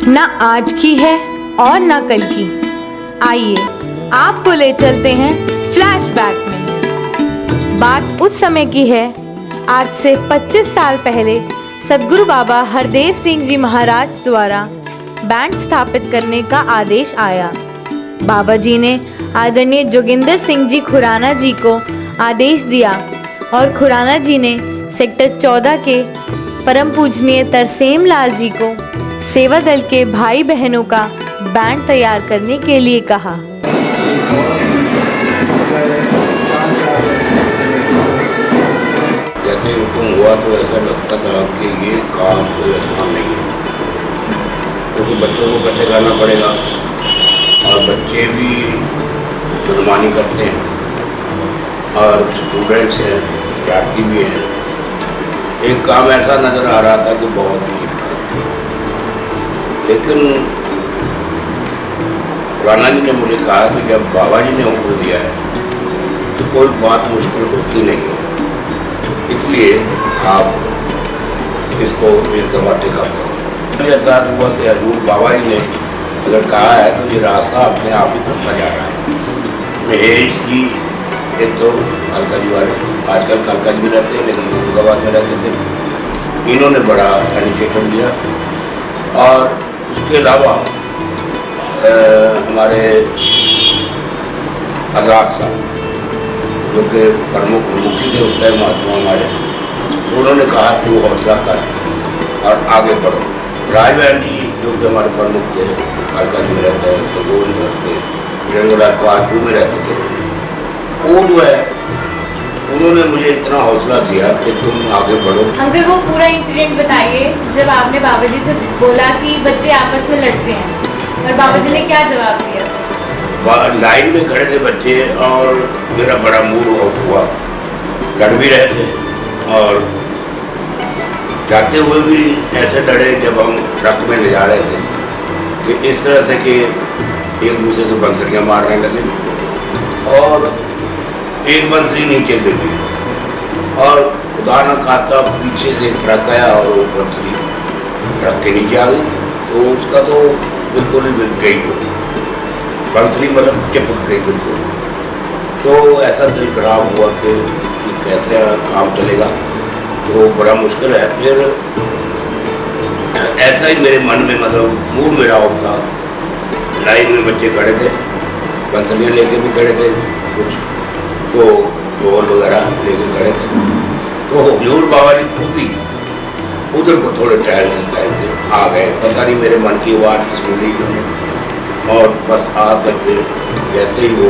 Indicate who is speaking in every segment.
Speaker 1: ना आज की है और ना कल की। आइए आपको ले चलते हैं फ्लैशबैक में। बात उस समय की है, आज से 25 साल पहले सद्गुरु बाबा हरदेव सिंह जी महाराज द्वारा बैंड स्थापित करने का आदेश आया। बाबा जी ने आदरणीय जोगिंदर सिंह जी खुराना जी को आदेश दिया और खुराना जी ने सेक्टर 14 के परम पूजनीय तरसेम लाल जी को सेवा दल के भाई बहनों का बैंड तैयार करने के लिए कहा।
Speaker 2: जैसे हुक्म हुआ तो ऐसा लगता था कि ये काम कोई आसान नहीं है, क्योंकि बच्चों को इकट्ठे करना पड़ेगा और बच्चे भी मनमानी करते हैं और स्टूडेंट्स हैं, शरारती भी हैं। एक काम ऐसा नज़र आ रहा था कि बहुत ही डिफिकल्ट, लेकिन खुराना जी ने मुझे कहा कि जब बाबा जी ने हुक्म दिया है तो कोई बात मुश्किल होती नहीं है, इसलिए आप इसको एक दफा टेकअप करो। मुझे एहसास हुआ कि हजूर बाबा जी ने अगर कहा है तो ये रास्ता अपने आप ही खुलता जा रहा है। महेश जी एक तो कालका जी वाले, आजकल कालका जी भी रहते हैं लेकिन मुर्दाबाद में रहते थे, इन्होंने बड़ा इनिशिएटिव लिया। और उसके अलावा हमारे आज़ाद साहब जो कि प्रमुख मुखी थे उस टाइम महात्मा हमारे, तो उन्होंने कहा तू हौसला कर और आगे बढ़ो। राजबहन जी जो कि हमारे प्रमुख थे, कालका जी में रहते हैं, तो वो पार्ट 2 में रहते थे, वो जो है उन्होंने मुझे इतना हौसला दिया कि तुम आगे बढ़ो।
Speaker 1: अंकल वो पूरा इंसिडेंट बताइए जब आपने बाबा जी से बोला कि बच्चे आपस में लड़ते हैं और बाबा जी ने क्या जवाब दिया?
Speaker 2: लाइन में खड़े थे बच्चे और मेरा बड़ा मूड ऑफ हुआ, लड़ भी रहे थे और जाते हुए भी ऐसे लड़े जब हम ट्रक में ले जा रहे थे कि इस तरह से कि एक दूसरे को बंसरियाँ मारने लगे और एक बंसरी नीचे गिर गई और खुदा न खास्ता पीछे से ट्रक आया और वो बंसरी ट्रक के नीचे आ गई, तो उसका तो बिल्कुल ही गई वो बंसरी, मतलब चिपक गई बिल्कुल। तो ऐसा दिल खराब हुआ कि कैसे काम चलेगा, तो बड़ा मुश्किल है। फिर ऐसा ही मेरे मन में, मतलब मूड मेरा ऑफ था। लाइन में बच्चे खड़े थे, बंसरियाँ लेके भी खड़े थे कुछ, तो ढोल वगैरह लेके खड़े थे, तो हजूर बाबा जी खुद ही उधर को थोड़े टहलते आ गए। पता नहीं मेरे मन की आवाज़ सुन ली उन्होंने और बस आ करके जैसे ही वो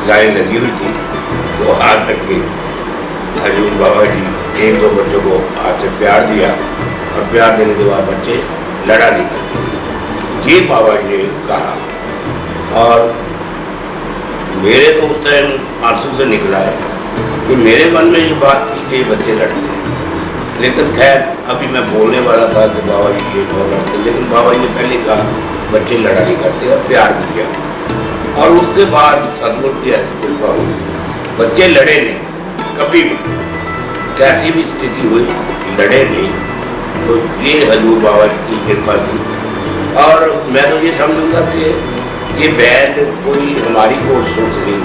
Speaker 2: लाइन लगी हुई थी तो हाथ करके हजूर बाबा जी एक दो बच्चों को हाथ से प्यार दिया और प्यार देने के बाद बच्चे लड़ा नहीं करते, ये बाबा जी ने कहा। और मेरे तो उस टाइम आंसू से निकला है कि मेरे मन में ये बात थी कि ये बच्चे लड़ते हैं, लेकिन खैर अभी मैं बोलने वाला था कि बाबा जी ये बहुत लड़ते, लेकिन बाबा जी ने पहले कहा बच्चे लड़ा नहीं करते और प्यार भी दिया। और उसके बाद सतगुरु की ऐसी कृपा हुई, बच्चे लड़े नहीं कभी भी, कैसी भी स्थिति हुई लड़े नहीं, तो ये हजूर बाबा की कृपा थी। और मैं तो ये समझूंगा कि ये बैंड कोई हमारी कोई सोच नहीं,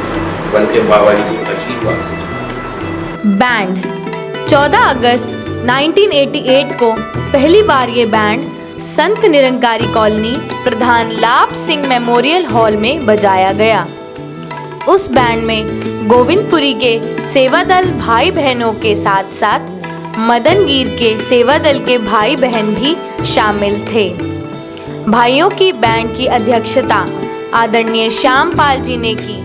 Speaker 2: बल्कि बाबा जी की आशीर्वाद से।
Speaker 1: बैंड 14 अगस्त 1988 को पहली बार ये बैंड संत निरंकारी कॉलोनी प्रधान लाभ सिंह मेमोरियल हॉल में बजाया गया। उस बैंड में गोविंदपुरी के सेवा दल भाई बहनों के साथ साथ मदनगीर के सेवा दल के भाई बहन भी शामिल थे। भाइयों की बैंड की अध्यक्षता आदरणीय श्यामपाल जी ने की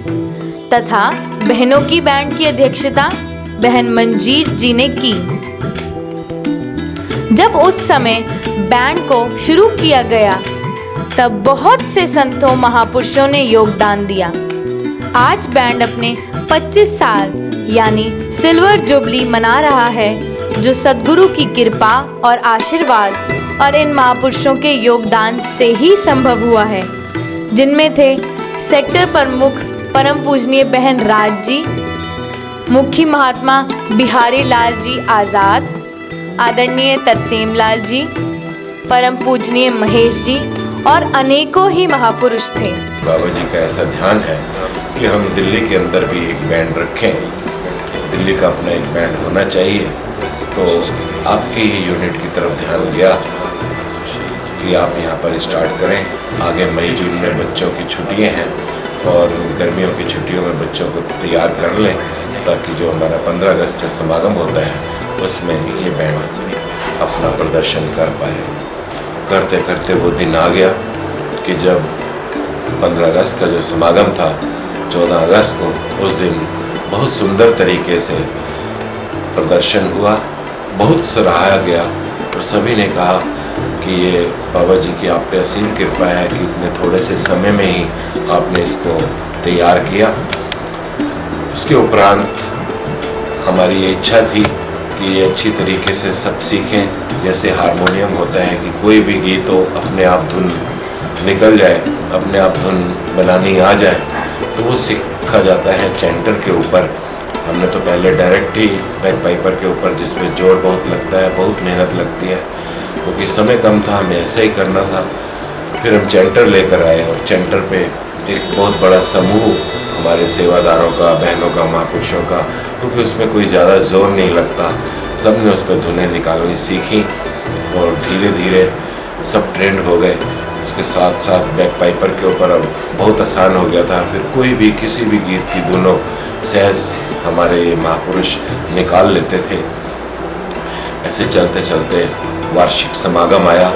Speaker 1: तथा बहनों की बैंड की अध्यक्षता बहन मंजीत जी ने की। जब उस समय बैंड को शुरू किया गया तब बहुत से संतों महापुरुषों ने योगदान दिया। आज बैंड अपने 25 साल यानी सिल्वर जुबली मना रहा है, जो सद्गुरु की कृपा और आशीर्वाद और इन महापुरुषों के योगदान से ही संभव हुआ है, जिनमें थे सेक्टर प्रमुख परम पूजनीय बहन राज जी, मुखी महात्मा बिहारी लाल जी आज़ाद, आदरणीय तरसेम लाल जी, परम पूजनीय महेश जी और अनेकों ही महापुरुष थे।
Speaker 3: बाबा जी का ऐसा ध्यान है कि हम दिल्ली के अंदर भी एक बैंड रखें, दिल्ली का अपना एक बैंड होना चाहिए। तो आपकी ही यूनिट की तरफ ध्यान गया कि आप यहाँ पर स्टार्ट करें। आगे मई जून में बच्चों की छुट्टियाँ हैं और गर्मियों की छुट्टियों में बच्चों को तैयार कर लें, ताकि जो हमारा 15 अगस्त का समागम होता है उसमें ये बैंड अपना प्रदर्शन कर पाए। करते करते वो दिन आ गया कि जब 15 अगस्त का जो समागम था 14 अगस्त को, उस दिन बहुत सुंदर तरीके से प्रदर्शन हुआ, बहुत सराहा गया और सभी ने कहा कि ये बाबा जी की आप पे असीम कृपा है कि इतने थोड़े से समय में ही आपने इसको तैयार किया। इसके उपरांत हमारी ये इच्छा थी कि ये अच्छी तरीके से सब सीखें। जैसे हारमोनियम होता है कि कोई भी गीत हो अपने आप धुन निकल जाए, अपने आप धुन बनानी आ जाए, तो वो सीखा जाता है चैंटर के ऊपर। हमने तो पहले डायरेक्ट ही बैक पाइपर के ऊपर, जिसमें जोर बहुत लगता है, बहुत मेहनत लगती है, क्योंकि समय कम था, हमें ऐसा ही करना था। फिर हम चैंटर लेकर आए और चैंटर पे एक बहुत बड़ा समूह हमारे सेवादारों का, बहनों का, महापुरुषों का, क्योंकि उसमें कोई ज़्यादा जोर नहीं लगता, सब ने उस पर धुनें निकालनी सीखी और धीरे धीरे सब ट्रेंड हो गए। उसके साथ साथ बैक पाइपर के ऊपर अब बहुत आसान हो गया था। फिर कोई भी किसी भी गीत की धुनों सहज हमारे महापुरुष निकाल लेते थे। ऐसे चलते चलते वार्षिक समागम आया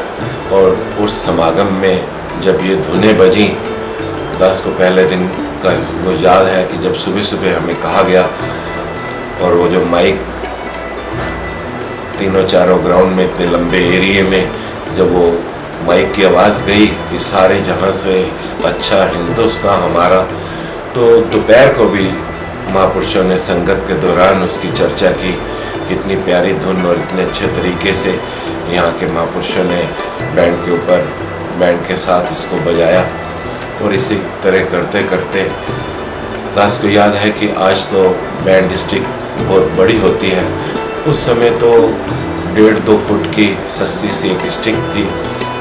Speaker 3: और उस समागम में जब ये धुनें बजीं, दास को पहले दिन का वो याद है कि जब सुबह सुबह हमें कहा गया और वो जो माइक तीनों चारों ग्राउंड में इतने लंबे एरिए में जब वो माइक की आवाज़ गई कि सारे जहां से अच्छा हिंदुस्तान हमारा, तो दोपहर को भी महापुरुषों ने संगत के दौरान उसकी चर्चा की। कितनी प्यारी धुन और इतने अच्छे तरीके से यहाँ के महापुरुषों ने बैंड के ऊपर, बैंड के साथ इसको बजाया। और इसी तरह करते करते दास को याद है कि आज तो बैंड स्टिक बहुत बड़ी होती है, उस समय तो 1.5-2 फुट की सस्ती सी एक स्टिक थी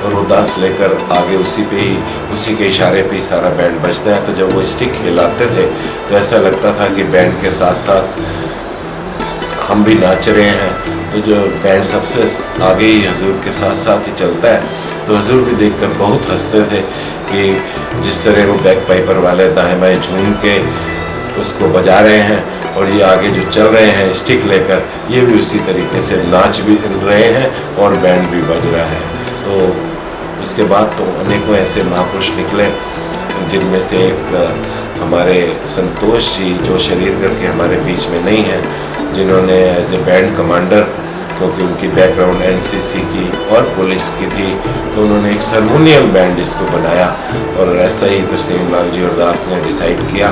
Speaker 3: और वो दास लेकर आगे उसी पे ही, उसी के इशारे पे ही सारा बैंड बजता है। तो जब वो स्टिक हिलाते थे तो ऐसा लगता था कि बैंड के साथ साथ हम भी नाच रहे हैं। तो जो बैंड सबसे आगे ही हजूर के साथ साथ ही चलता है, तो हजूर भी देखकर बहुत हंसते थे कि जिस तरह वो बैक पाइपर वाले दाएं बाएं झूम के उसको बजा रहे हैं और ये आगे जो चल रहे हैं स्टिक लेकर, ये भी उसी तरीके से नाच भी रहे हैं और बैंड भी बज रहा है। तो उसके बाद तो अनेकों ऐसे महापुरुष निकले, जिनमें से एक हमारे संतोष जी, जो शरीर करके हमारे बीच में नहीं है, जिन्होंने एज ए बैंड कमांडर, क्योंकि उनकी बैकग्राउंड एनसीसी की और पुलिस की थी, तो उन्होंने एक हारमोनियम बैंड इसको बनाया। और ऐसा ही तरसेम लाल जी और दास ने डिसाइड किया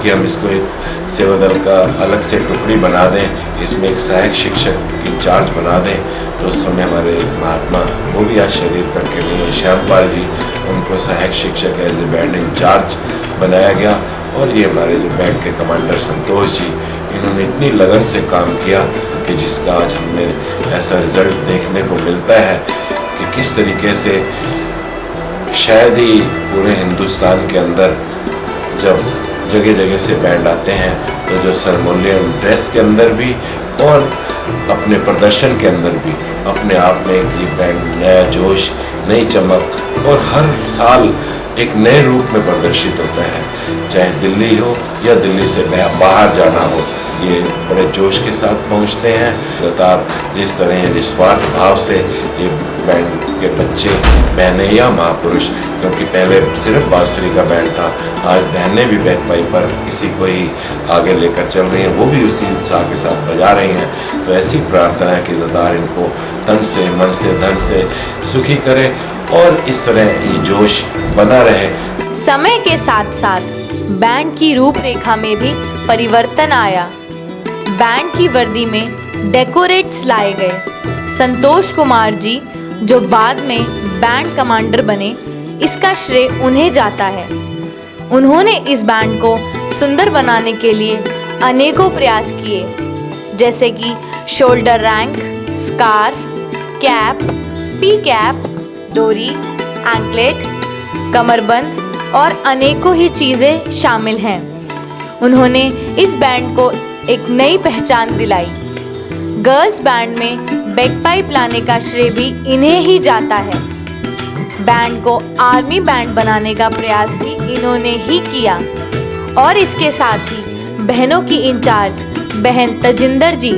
Speaker 3: कि हम इसको एक सेवा दल का अलग से टुकड़ी बना दें, इसमें एक सहायक शिक्षक इंचार्ज बना दें। तो उस समय हमारे महात्मा, वो भी आज शरीर करके नहीं है, श्यामपाल जी, उनको सहायक शिक्षक एज ए बैंड इंचार्ज बनाया गया। और ये हमारे जो बैंड के कमांडर संतोष जी, इन्होंने इतनी लगन से काम किया कि जिसका आज हमें ऐसा रिजल्ट देखने को मिलता है कि किस तरीके से शायद ही पूरे हिंदुस्तान के अंदर जब जगह जगह से बैंड आते हैं, तो जो हारमोनियम ड्रेस के अंदर भी और अपने प्रदर्शन के अंदर भी अपने आप में ये बैंड नया जोश, नई चमक और हर साल एक नए रूप में प्रदर्शित होता है। चाहे दिल्ली हो या दिल्ली से बाहर जाना हो, ये बड़े जोश के साथ पहुंचते हैं। लगातार जिस तरह निस्वार्थ भाव से ये बैंड के बच्चे, बहनें या महापुरुष, क्योंकि पहले सिर्फ बांसुरी का बैंड था, आज बहनें भी बैक पाइपर किसी को ही आगे लेकर चल रही हैं, वो भी उसी उत्साह के साथ बजा रही हैं। तो ऐसी प्रार्थना है कि लगातार इनको तन से, मन से, धन से सुखी करे और इस तरह ये जोश बना रहे।
Speaker 1: समय के साथ साथ बैंड की रूपरेखा में भी परिवर्तन आया। बैंड की वर्दी में डेकोरेट्स लाए गए। संतोष कुमार जी, जो बाद में बैंड कमांडर बने, इसका श्रेय उन्हें जाता है। उन्होंने इस बैंड को सुंदर बनाने के लिए अनेकों प्रयास किए, जैसे कि shoulder rank, scarf, cap, P cap, डोरी, एंकलेट, कमरबंद और अनेकों ही चीजें शामिल हैं। उन्होंने इस बैंड को एक नई पहचान दिलाई। गर्ल्स बैंड में बैकपाइप लाने का श्रेय भी इन्हें ही जाता है। बैंड को आर्मी बैंड बनाने का प्रयास भी इन्होंने ही किया और इसके साथ ही बहनों की इंचार्ज बहन तजिंदर जी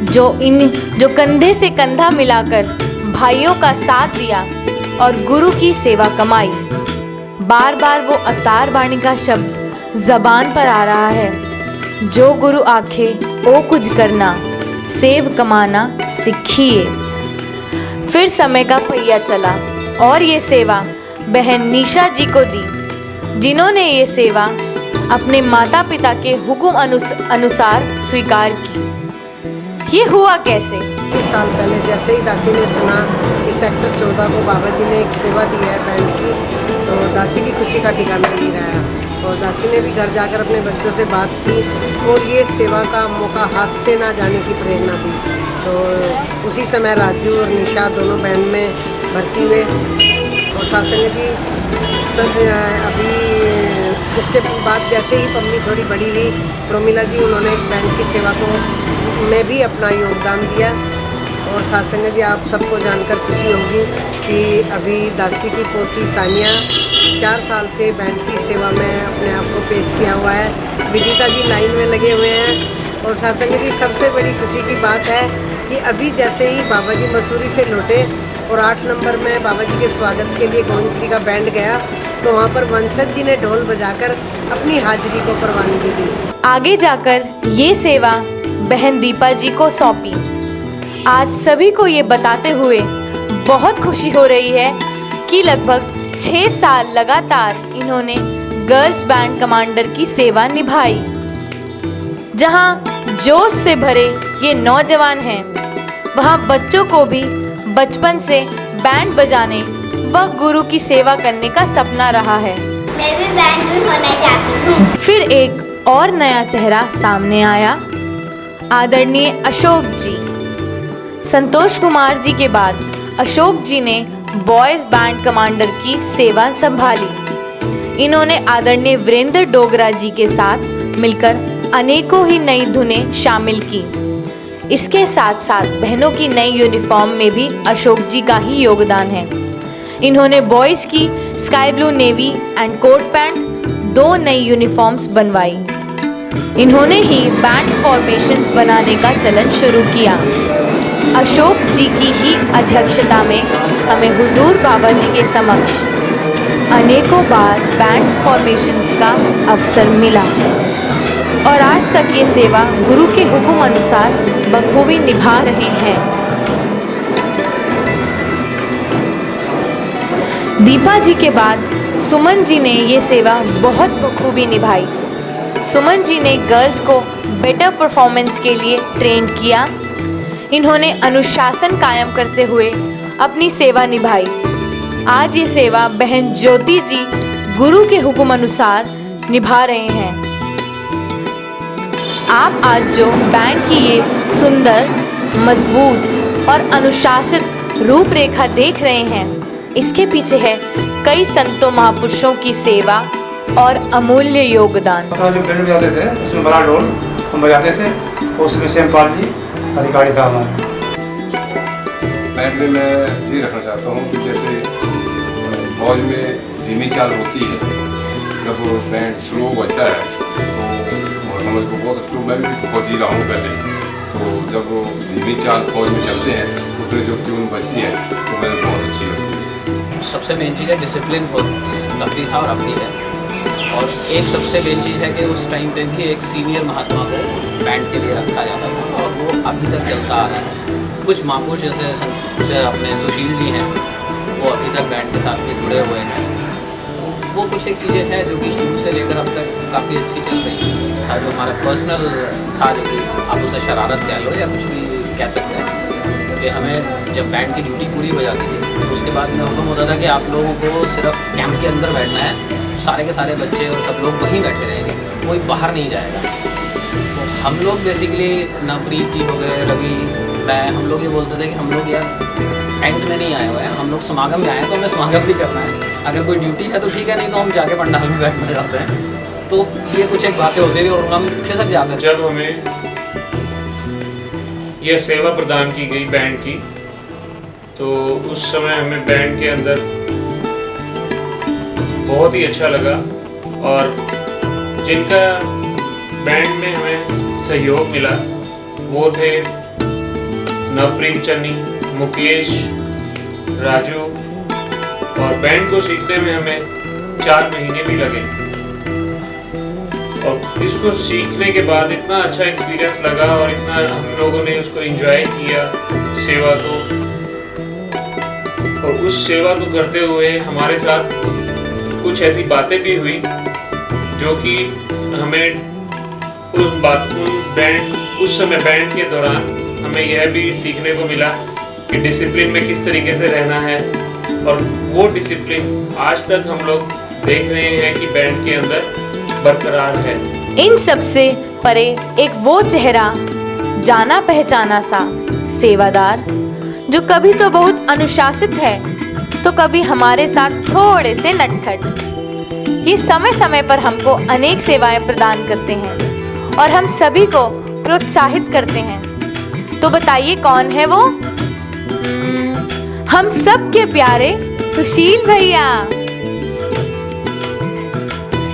Speaker 1: जो कंधे से कंधा मिलाकर भाइयों का साथ दिया और गुरु की सेवा कमाई। बार बार वो अवतार वाणी का शब्द जबान पर आ रहा है, जो गुरु आखे ओ कुछ करना, सेव कमाना सीखिए। फिर समय का पहिया चला और ये सेवा बहन निशा जी को दी, जिन्होंने ये सेवा अपने माता पिता के हुक्म अनुसार स्वीकार की। ये हुआ कैसे?
Speaker 4: 30 साल पहले जैसे ही दासी ने सुना कि सेक्टर 14 को बाबा जी ने एक सेवा दी है बैंड की, तो दासी की खुशी का ठिकाना नहीं रहा और दासी ने भी घर जाकर अपने बच्चों से बात की और ये सेवा का मौका हाथ से ना जाने की प्रेरणा दी। तो उसी समय राजू और निशा दोनों बैंड में भर्ती हुए और सासंग जी सब अभी उसके बाद जैसे ही पम्मी थोड़ी बड़ी हुई, प्रोमिला जी उन्होंने इस बैंड की सेवा को में भी अपना योगदान दिया। और सासंग जी आप सबको जानकर खुशी होगी कि अभी दासी की पोती तानिया 4 साल से बैंड की सेवा में अपने आप को पेश किया हुआ है। विदिता जी लाइन में लगे हुए हैं और सासंग जी सबसे बड़ी खुशी की बात है कि अभी जैसे ही बाबा जी मसूरी से लौटे और 8 नंबर में बाबा जी के स्वागत के लिए गोविंदपुरी का बैंड गया, तो वहाँ पर वंशज जी ने ढोल बजाकर अपनी हाजिरी को प्रवानगी दी।
Speaker 1: आगे जाकर ये सेवा बहन दीपा जी को सौंपी। आज सभी को ये बताते हुए बहुत खुशी हो रही है कि लगभग 6 साल लगातार इन्होंने गर्ल्स बैंड कमांडर की सेवा निभाई। जहां जोश से भरे ये नौजवान हैं, वहां बच्चों को भी बचपन से बैंड बजाने व गुरु की सेवा करने का सपना रहा है।
Speaker 5: मैं भी बैंड में होना चाहती हूँ।
Speaker 1: फिर एक और नया चेहरा सामने आया, आदरणीय अशोक जी। संतोष कुमार जी के बाद अशोक जी ने बॉयज बैंड कमांडर की सेवा संभाली। इन्होंने आदरणीय वीरेंद्र डोगरा जी के साथ मिलकर अनेकों ही नई धुनें शामिल की। इसके साथ साथ बहनों की नई यूनिफॉर्म में भी अशोक जी का ही योगदान है। इन्होंने बॉयज़ की sky blue navy and coat pant 2 नई यूनिफॉर्म्स बनवाई। इन्होंने ही बैंड फॉर्मेशंस बनाने का चलन शुरू किया। अशोक जी की ही अध्यक्षता में हमें हुजूर बाबा जी के समक्ष अनेकों बार बैंड फॉर्मेशंस का अवसर मिला और आज तक ये सेवा गुरु के हुक्म अनुसार बखूबी निभा रहे हैं। दीपा जी के बाद सुमन जी ने ये सेवा बहुत बखूबी निभाई। सुमन जी ने गर्ल्स को बेटर परफॉर्मेंस के लिए ट्रेन किया। इन्होंने अनुशासन कायम करते हुए अपनी सेवा निभाई। आज ये सेवा बहन ज्योति जी गुरु के हुक्म अनुसार निभा रहे हैं। आप आज जो बैंड की ये सुंदर, मजबूत और अनुशासित रूपरेखा देख रहे हैं, इसके पीछे है कई संतों महापुरुषों की सेवा और अमूल्य योगदान।
Speaker 6: अपना जो बैंड बजाते थे उसमें बड़ा ढोल हम बजाते थे, उसमें श्यामपाल जी अधिकारी था हमारे।
Speaker 7: बैंड में मैं ये रखना चाहता हूँ कि जैसे फौज में धीमी चाल होती है, जब बैंड स्लो बजता है तो समझ को बहुत अच्छा। मैं भी फौजी रहा हूँ पहले, तो जब धीमी चाल फौज में चलते हैं तो फिर जो ट्यून बजती है तो मुझे बहुत अच्छी लगती है।
Speaker 8: सबसे मेन चीज़ है डिसिप्लिन बहुत तकलीफ था और अपनी है। और एक सबसे मेन चीज़ है कि उस टाइम पे भी एक सीनियर महात्मा को बैंड के लिए रखा जाता था और वो अभी तक चलता आ रहा है। कुछ महापुरुष जैसे अपने सुशील जी हैं, वो अभी तक बैंड के साथ भी जुड़े हुए हैं। वो कुछ एक चीज़ें हैं जो कि शुरू से लेकर अब तक काफ़ी अच्छी चल रही है। जो हमारा पर्सनल था, जो कि आप उसे शरारत कह लो या कुछ भी कह सकते हैं, कि हमें जब बैंड की ड्यूटी पूरी हो जाती थी उसके बाद में हुक्म होता था कि आप लोगों को सिर्फ कैंप के अंदर बैठना है, सारे के सारे बच्चे और सब लोग वहीं बैठे रहेंगे, कोई बाहर नहीं जाएगा। तो हम लोग बेसिकली नवप्रीत जी हो गए, रवि, मैं, हम लोग ये बोलते थे कि हम लोग यार टेंट में नहीं आए हुए हैं, हम लोग समागम में आए हैं, तो हमें समागम भी करना है। अगर कोई ड्यूटी है तो ठीक है, नहीं तो हम जाके पंडाल में बैठना जाते हैं। तो ये कुछ एक बातें होती थी और हम खिसक जाते थे।
Speaker 9: जब हमें यह सेवा प्रदान की गई बैंड की, तो उस समय हमें बैंड के अंदर बहुत ही अच्छा लगा। और जिनका बैंड में हमें सहयोग मिला वो थे नवप्रीत चन्नी, मुकेश, राजू। और बैंड को सीखने में हमें 4 महीने भी लगे। और इसको सीखने के बाद इतना अच्छा एक्सपीरियंस लगा और इतना हम लोगों ने उसको एंजॉय किया सेवा को। और उस सेवा को करते हुए हमारे साथ कुछ ऐसी बातें भी हुई जो कि हमें उस समय बैंड के दौरान हमें यह भी सीखने को मिला कि डिसिप्लिन में किस तरीके से रहना है। और वो डिसिप्लिन आज तक हम लोग देख रहे हैं कि बैंड के अंदर बरकरार है।
Speaker 1: इन सब से परे एक वो चेहरा, जाना पहचाना सा सेवादार, जो कभी तो बहुत अनुशासित है तो कभी हमारे साथ थोड़े से नटखट। ये समय समय पर हमको अनेक सेवाएं प्रदान करते हैं और हम सभी को प्रोत्साहित करते हैं। तो बताइए कौन है वो? हम सबके प्यारे सुशील भैया।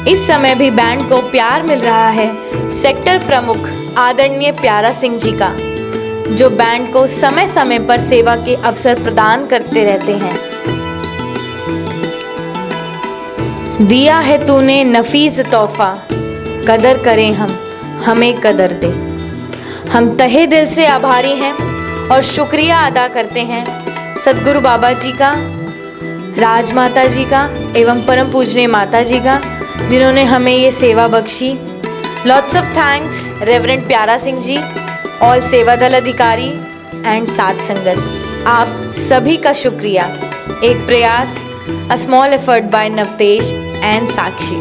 Speaker 1: इस समय भी बैंड को प्यार मिल रहा है सेक्टर प्रमुख आदरणीय प्यारा सिंह जी का, जो बैंड को समय समय पर सेवा के अवसर प्रदान करते रहते हैं। दिया है तूने नफीस तोहफा, कदर करें हम, हमें कदर दे। हम तहे दिल से आभारी हैं और शुक्रिया अदा करते हैं सद्गुरु बाबा जी का, राजमाता जी का एवं परम पूजनीय माता जी का, जिन्होंने हमें ये सेवा बख्शी। Lots of thanks reverend Pyara Singh ji, all सेवा दल अधिकारी एंड साथ संगत, आप सभी का शुक्रिया। एक प्रयास, a small effort bye Navtej and Sakshi.